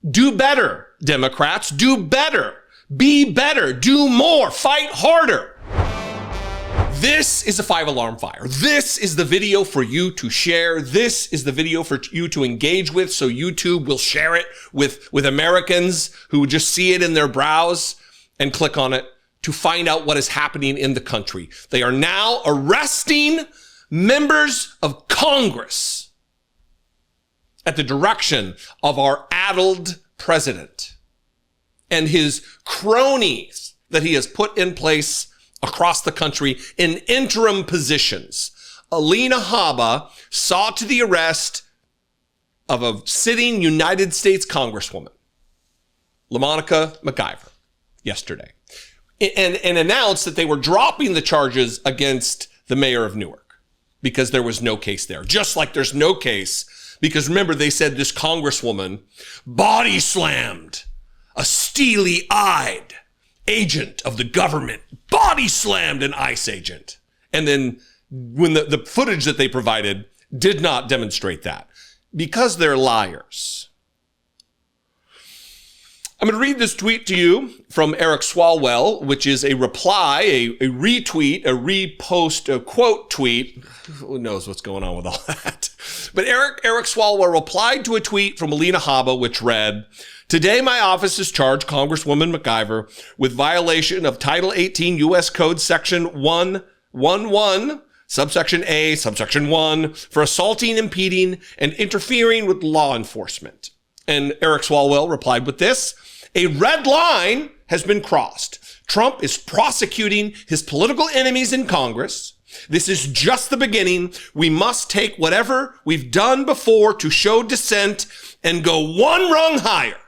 Do better, Democrats. Do better. Be better. Do more. Fight harder. This is a 5-alarm fire. This is the video for you to share. This is the video for you to engage with, so YouTube will share it with Americans who just see it in their browse and click on it to find out what is happening in the country. They are now arresting members of Congress at the direction of our addled president and his cronies that he has put in place across the country in interim positions. Alina Habba saw to the arrest of a sitting United States Congresswoman, LaMonica McIver, yesterday, and announced that they were dropping the charges against the mayor of Newark because there was no case there. Just like there's no case, because remember, they said this congresswoman body slammed a steely-eyed agent of the government, body slammed an ICE agent. And then when the footage that they provided did not demonstrate that, because they're liars. I'm going to read this tweet to you from Eric Swalwell, which is a reply, a retweet, a repost, a quote tweet. Who knows what's going on with all that? But Eric Swalwell replied to a tweet from Alina Habba, which read, "Today, my office has charged Congresswoman McIver with violation of Title 18 U.S. Code Section 111, subsection A, subsection 1, for assaulting, impeding, and interfering with law enforcement." And Eric Swalwell replied with this: "A red line has been crossed. Trump is prosecuting his political enemies in Congress. This is just the beginning. We must take whatever we've done before to show dissent and go one rung higher.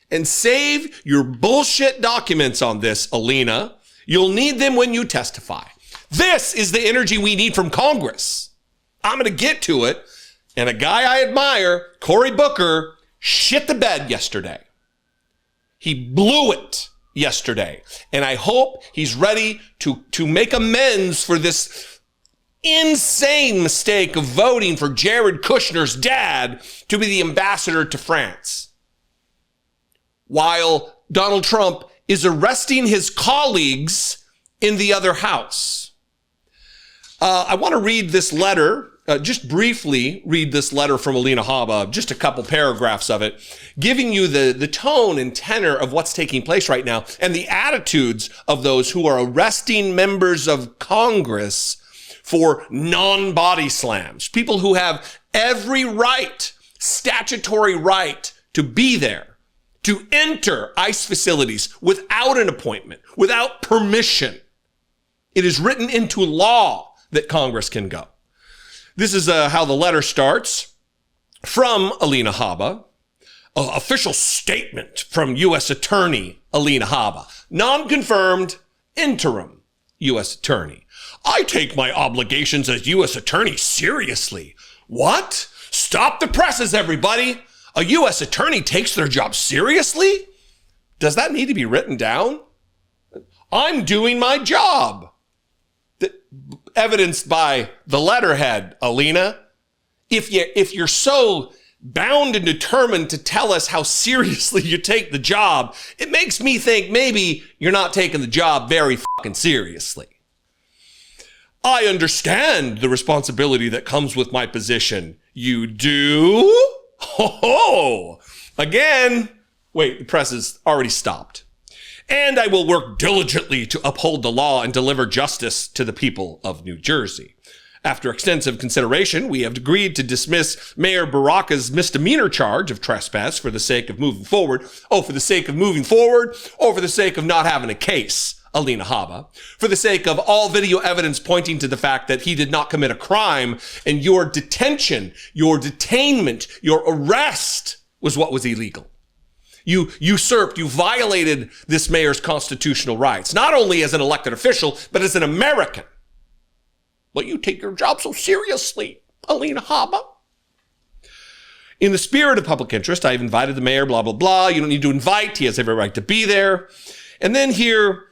And save your bullshit documents on this, Alina. You'll need them when you testify." This is the energy we need from Congress. I'm going to get to it. And a guy I admire, Cory Booker, shit the bed yesterday. He blew it yesterday. And I hope he's ready to make amends for this insane mistake of voting for Jared Kushner's dad to be the ambassador to France, while Donald Trump is arresting his colleagues in the other house. I want to read this letter, just briefly read this letter from Alina Habba, just a couple paragraphs of it, giving you the tone and tenor of what's taking place right now and the attitudes of those who are arresting members of Congress for non-body slams, people who have every right, statutory right, to be there, to enter ICE facilities without an appointment, without permission. It is written into law that Congress can go. This is how the letter starts from Alina Habba. Official statement from U.S. Attorney Alina Habba. Non-confirmed interim U.S. Attorney. "I take my obligations as U.S. Attorney seriously." What? Stop the presses, everybody. A U.S. attorney takes their job seriously? Does that need to be written down? I'm doing my job. Evidenced by the letterhead, Alina. If you're so bound and determined to tell us how seriously you take the job, it makes me think maybe you're not taking the job very fucking seriously. "I understand the responsibility that comes with my position." You do? Ho! Again. Wait, the press has already stopped. "And I will work diligently to uphold the law and deliver justice to the people of New Jersey. After extensive consideration, we have agreed to dismiss Mayor Baraka's misdemeanor charge of trespass for the sake of moving forward." Oh, for the sake of moving forward, or for the sake of not having a case, Alina Habba. "For the sake of all video evidence pointing to the fact that he did not commit a crime, and your detention, your detainment, your arrest was what was illegal. You usurped, you violated this mayor's constitutional rights, not only as an elected official, but as an American. But you take your job so seriously, Alina Habba. In the spirit of public interest, I've invited the mayor, blah, blah, blah. You don't need to invite. He has every right to be there." And then here,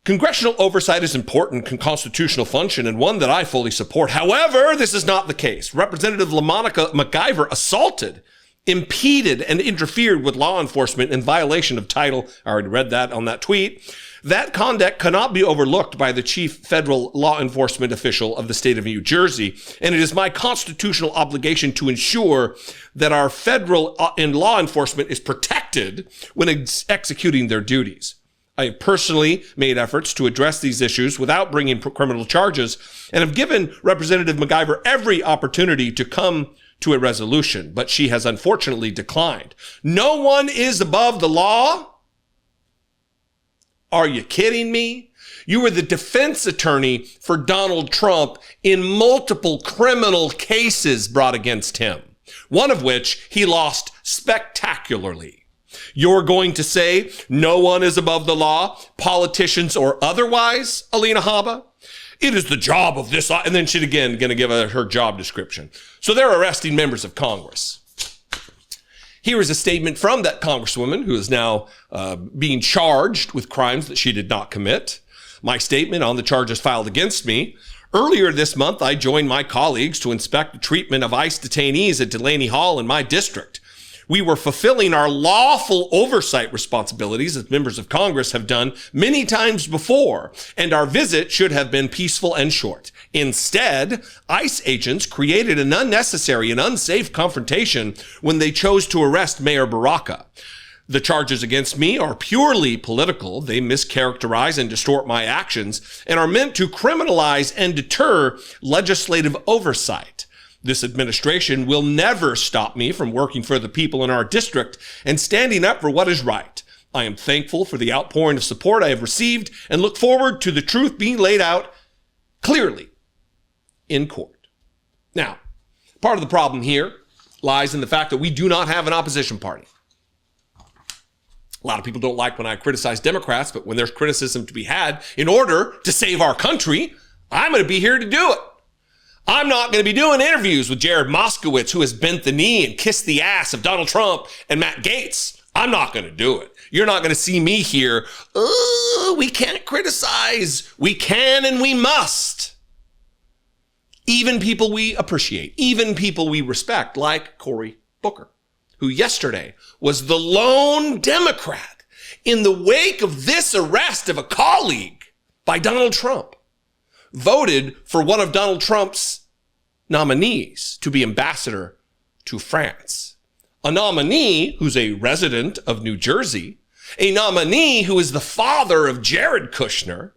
"Congressional oversight is important constitutional function and one that I fully support. However, this is not the case. Representative LaMonica McIver assaulted impeded and interfered with law enforcement in violation of title. I already read that on that tweet. That conduct cannot be overlooked by the chief federal law enforcement official of the state of New Jersey, and it is my constitutional obligation to ensure that our federal and law enforcement is protected when executing their duties. I have personally made efforts to address these issues without bringing criminal charges and have given Representative McIver every opportunity to come to a resolution, but she has unfortunately declined. No one is above the law? Are you kidding me? You were the defense attorney for Donald Trump in multiple criminal cases brought against him, one of which he lost spectacularly. You're going to say no one is above the law, politicians or otherwise, Alina Habba? It is the job of this, and then she's again going to give her job description. So they're arresting members of Congress. Here is a statement from that congresswoman who is now being charged with crimes that she did not commit. My statement on the charges filed against me. Earlier this month, I joined my colleagues to inspect the treatment of ICE detainees at Delaney Hall in my district. We were fulfilling our lawful oversight responsibilities as members of Congress have done many times before, and our visit should have been peaceful and short. Instead, ICE agents created an unnecessary and unsafe confrontation when they chose to arrest Mayor Baraka. The charges against me are purely political. They mischaracterize and distort my actions and are meant to criminalize and deter legislative oversight. This administration will never stop me from working for the people in our district and standing up for what is right. I am thankful for the outpouring of support I have received and look forward to the truth being laid out clearly in court. Now, part of the problem here lies in the fact that we do not have an opposition party. A lot of people don't like when I criticize Democrats, but when there's criticism to be had in order to save our country, I'm going to be here to do it. I'm not going to be doing interviews with Jared Moskowitz, who has bent the knee and kissed the ass of Donald Trump and Matt Gaetz. I'm not going to do it. You're not going to see me here. We can't criticize. We can and we must. Even people we appreciate, even people we respect, like Cory Booker, who yesterday was the lone Democrat in the wake of this arrest of a colleague by Donald Trump, voted for one of Donald Trump's nominees to be ambassador to France. A nominee who's a resident of New Jersey, a nominee who is the father of Jared Kushner,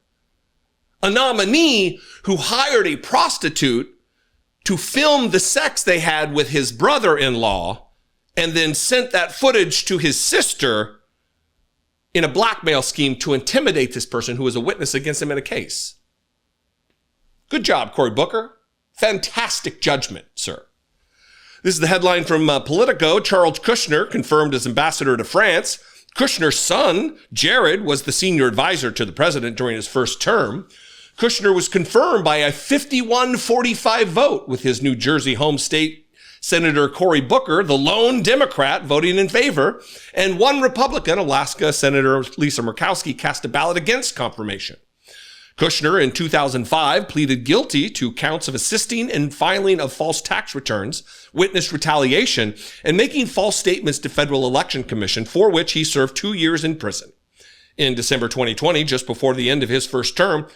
a nominee who hired a prostitute to film the sex they had with his brother-in-law and then sent that footage to his sister in a blackmail scheme to intimidate this person who was a witness against him in a case. Good job, Cory Booker. Fantastic judgment, sir. This is the headline from Politico. Charles Kushner confirmed as ambassador to France. Kushner's son, Jared, was the senior advisor to the president during his first term. Kushner was confirmed by a 51-45 vote with his New Jersey home state Senator Cory Booker, the lone Democrat, voting in favor, and one Republican, Alaska Senator Lisa Murkowski, cast a ballot against confirmation. Kushner in 2005 pleaded guilty to counts of assisting in filing of false tax returns, witnessed retaliation, and making false statements to Federal Election Commission, for which he served 2 years in prison. In December 2020, just before the end of his first term,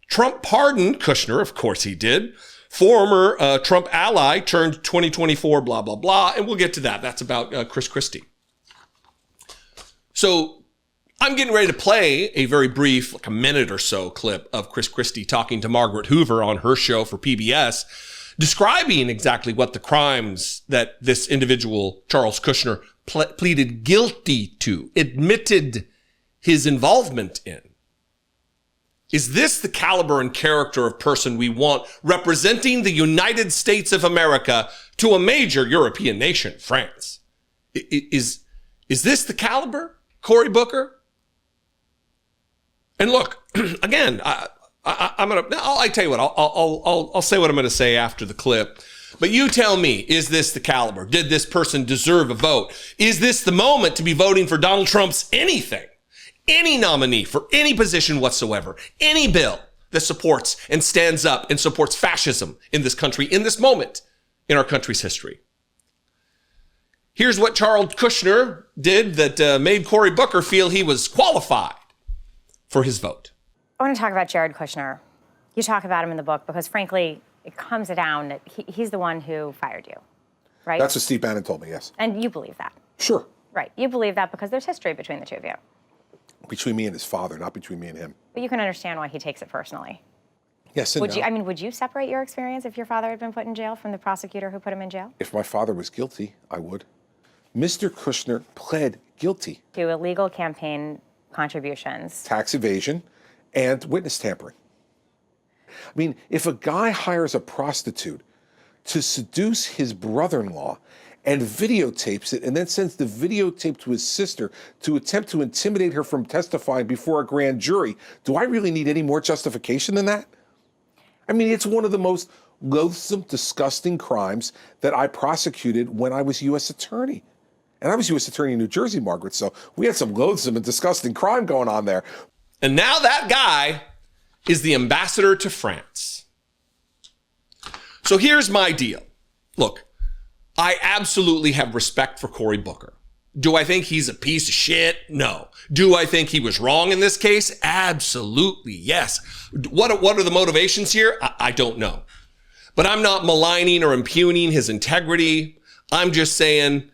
Trump pardoned Kushner, of course he did, former Trump ally turned 2024 blah, blah, blah, and we'll get to that. That's about Chris Christie. So I'm getting ready to play a very brief, like a minute or so clip of Chris Christie talking to Margaret Hoover on her show for PBS, describing exactly what the crimes that this individual, Charles Kushner, pleaded guilty to, admitted his involvement in. Is this the caliber and character of person we want representing the United States of America to a major European nation, France? Is this the caliber, Cory Booker? And look, again, I tell you what, I'll say what I'm going to say after the clip. But you tell me, is this the caliber? Did this person deserve a vote? Is this the moment to be voting for Donald Trump's anything? Any nominee for any position whatsoever, any bill that supports and stands up and supports fascism in this country, in this moment in our country's history. Here's what Charles Kushner did that made Cory Booker feel he was qualified for his vote. I want to talk about Jared Kushner. You talk about him in the book because, frankly, it comes down that he's the one who fired you, right? That's what Steve Bannon told me, yes. And you believe that? Sure. Right. You believe that because there's history between the two of you. Between me and his father, not between me and him. But you can understand why he takes it personally. Yes and no. Would you separate your experience if your father had been put in jail from the prosecutor who put him in jail? If my father was guilty, I would. Mr. Kushner pled guilty. To illegal campaign contributions. Tax evasion and witness tampering. I mean, if a guy hires a prostitute to seduce his brother-in-law and videotapes it and then sends the videotape to his sister to attempt to intimidate her from testifying before a grand jury, do I really need any more justification than that? I mean, it's one of the most loathsome, disgusting crimes that I prosecuted when I was U.S. attorney. And I was U.S. attorney in New Jersey, Margaret, so we had some loathsome and disgusting crime going on there. And now that guy is the ambassador to France. So here's my deal. Look, I absolutely have respect for Cory Booker. Do I think he's a piece of shit? No. Do I think he was wrong in this case? Absolutely, yes. What are the motivations here? I don't know. But I'm not maligning or impugning his integrity. I'm just saying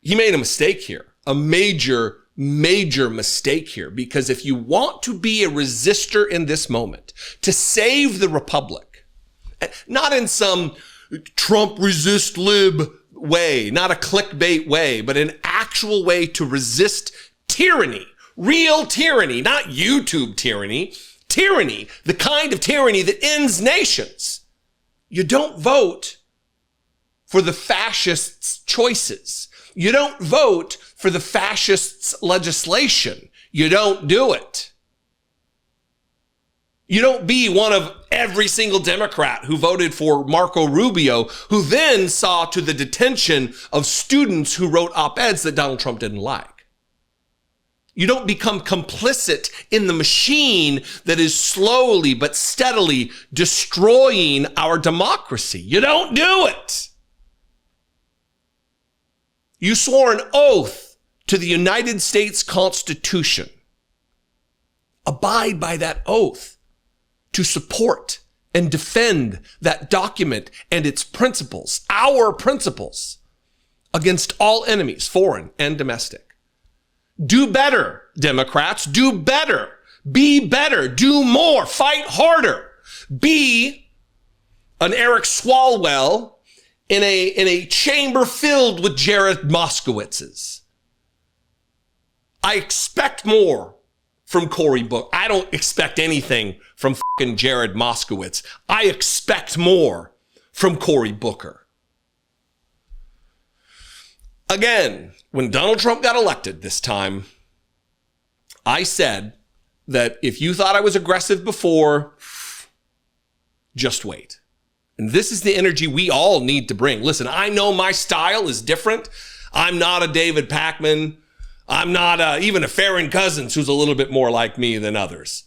he made a mistake here, a major mistake here. Because if you want to be a resistor in this moment, to save the republic, not in some Trump resist lib way, not a clickbait way, but an actual way to resist tyranny, real tyranny, not YouTube tyranny, tyranny, the kind of tyranny that ends nations. You don't vote for the fascists' choices. You don't vote for the fascists' legislation. You don't do it. You don't be one of every single Democrat who voted for Marco Rubio, who then saw to the detention of students who wrote op-eds that Donald Trump didn't like. You don't become complicit in the machine that is slowly but steadily destroying our democracy. You don't do it. You swore an oath to the United States Constitution. Abide by that oath to support and defend that document and its principles, our principles, against all enemies, foreign and domestic. Do better, Democrats. Do better. Be better. Do more. Fight harder. Be an Eric Swalwell in a chamber filled with Jared Moskowitzes. I expect more from Cory Booker. I don't expect anything from fucking Jared Moskowitz. I expect more from Cory Booker. Again, when Donald Trump got elected this time, I said that if you thought I was aggressive before, just wait. And this is the energy we all need to bring. Listen, I know my style is different. I'm not a David Pakman. I'm not even a Farron Cousins who's a little bit more like me than others.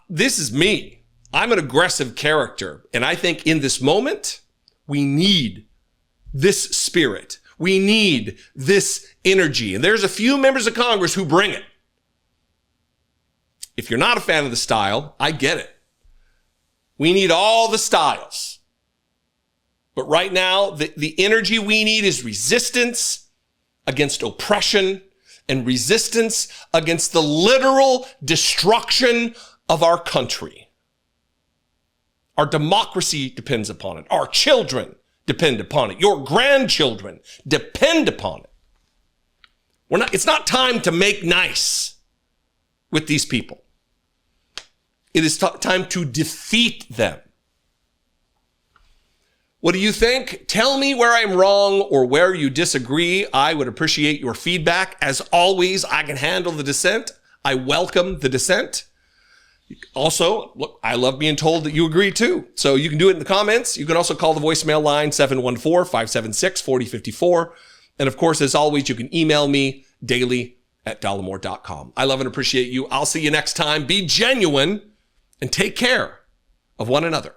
This is me. I'm an aggressive character. And I think in this moment, we need this spirit. We need this energy. And there's a few members of Congress who bring it. If you're not a fan of the style, I get it. We need all the styles. But right now, the energy we need is resistance against oppression and resistance against the literal destruction of our country. Our democracy depends upon it. Our children depend upon it. Your grandchildren depend upon it. It's not time to make nice with these people. It is time to defeat them. What do you think? Tell me where I'm wrong or where you disagree. I would appreciate your feedback. As always, I can handle the dissent. I welcome the dissent. Also, look, I love being told that you agree too. So you can do it in the comments. You can also call the voicemail line 714-576-4054. And of course, as always, you can email me daily@dollemore.com. I love and appreciate you. I'll see you next time. Be genuine and take care of one another.